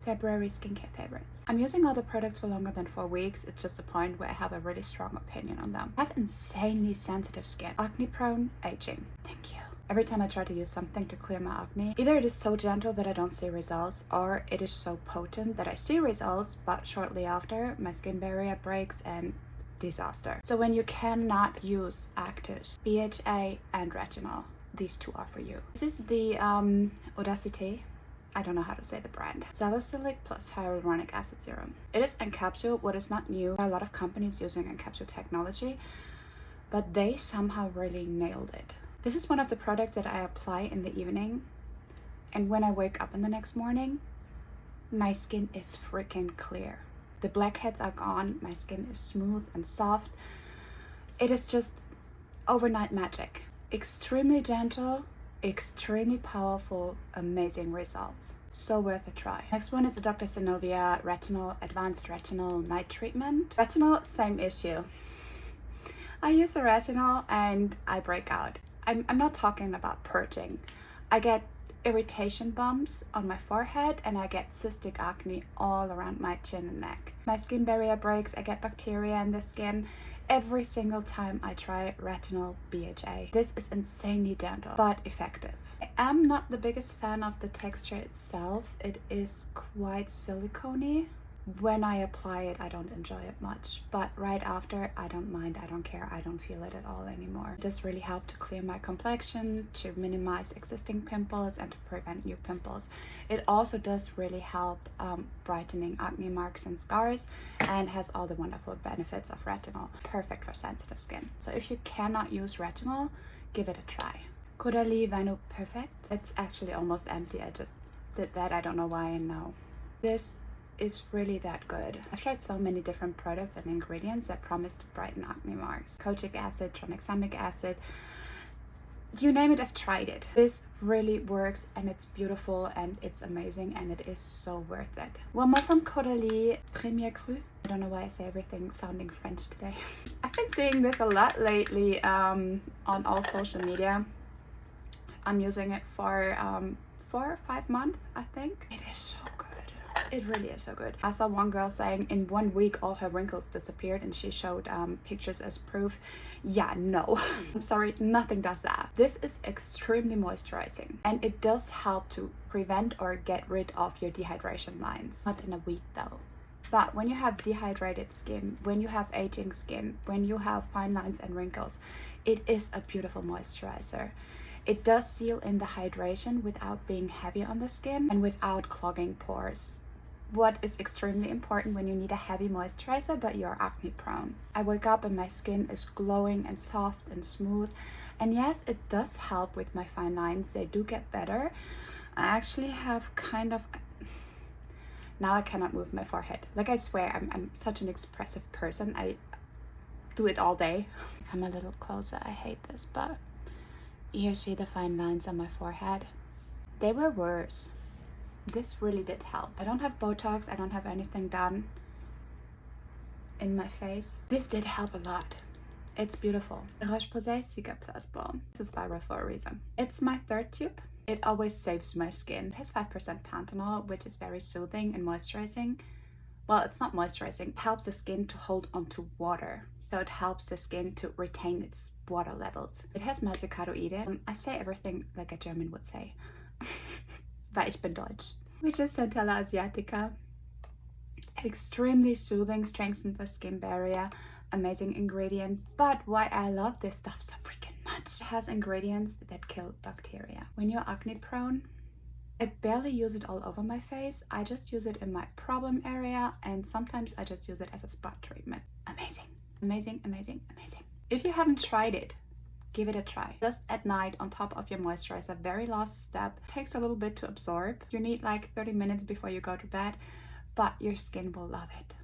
February skincare favorites. I'm using all the products for longer than 4 weeks. It's just a point where I have a really strong opinion on them. I have insanely sensitive skin, acne prone, aging. Thank you. Every time I try to use something to clear my acne, either it is so gentle that I don't see results, or it is so potent that I see results, but shortly after my skin barrier breaks and disaster. So when you cannot use actives, BHA and retinol, these two are for you. This is the Odacité, I don't know how to say the brand, salicylic plus hyaluronic acid serum. It is encapsulated, what is not new. There are a lot of companies using encapsule technology, but they somehow really nailed it. This is one of the products that I apply in the evening, and when I wake up in the next morning, my skin is freaking clear. The blackheads are gone, my skin is smooth and soft. It is just overnight magic. Extremely gentle, extremely powerful, amazing results. So worth a try. Next one is the Dr. Zenovia Retinol Advanced Retinol Night Treatment. Retinol, same issue. I use the retinol and I break out. I'm not talking about purging. I get irritation bumps on my forehead and I get cystic acne all around my chin and neck. My skin barrier breaks, I get bacteria in the skin. Every single time I try retinol BHA. This is insanely gentle but effective. I am not the biggest fan of the texture itself. It is quite silicone-y. When I apply it, I don't enjoy it much, but right after, I don't mind, I don't care, I don't feel it at all anymore. It does really help to clear my complexion, to minimize existing pimples, and to prevent new pimples. It also does really help brightening acne marks and scars, and has all the wonderful benefits of retinol. Perfect for sensitive skin. So if you cannot use retinol, give it a try. Caudalie Vano Perfect. It's actually almost empty. I just did that. I don't know why, and now this is really that good. I've tried so many different products and ingredients that promise to brighten acne marks. Kojic acid, tranexamic acid, you name it, I've tried it. This really works and it's beautiful and it's amazing and it is so worth it. One more from Caudalie, Premier Cru. I don't know why I say everything sounding French today. I've been seeing this a lot lately on all social media. I'm using it for 4 or 5 months, I think. It is so good. It really is so good. I saw one girl saying in 1 week all her wrinkles disappeared and she showed pictures as proof. Yeah, no. I'm sorry, nothing does that. This is extremely moisturizing and it does help to prevent or get rid of your dehydration lines. Not in a week though. But when you have dehydrated skin, when you have aging skin, when you have fine lines and wrinkles, it is a beautiful moisturizer. It does seal in the hydration without being heavy on the skin and without clogging pores. What is extremely important when you need a heavy moisturizer but you're acne prone. I wake up and my skin is glowing and soft and smooth, and yes, it does help with my fine lines. They do get better. I actually have kind of, now I cannot move my forehead. Like, I swear, I'm such an expressive person. I do it all day. Come a little closer. I hate this, but you see the fine lines on my forehead? They were worse. This really did help. I don't have Botox, I don't have anything done in my face. This did help a lot. It's beautiful. Roche-Posay Cicaplast Balm. This is viral for a reason. It's my 3rd tube. It always saves my skin. It has 5% panthenol, which is very soothing and moisturizing. Well, it's not moisturizing. It helps the skin to hold onto water. So it helps the skin to retain its water levels. It has Multicaloide. I say everything like a German would say. Weil ich bin Deutsch. Which is Centella Asiatica. Extremely soothing, strengthens the skin barrier. Amazing ingredient. But why I love this stuff so freaking much. It has ingredients that kill bacteria. When you're acne prone, I barely use it all over my face. I just use it in my problem area, and sometimes I just use it as a spot treatment. Amazing. Amazing, amazing, amazing. If you haven't tried it, give it a try. Just at night on top of your moisturizer, very last step. Takes a little bit to absorb. You need like 30 minutes before you go to bed, but your skin will love it.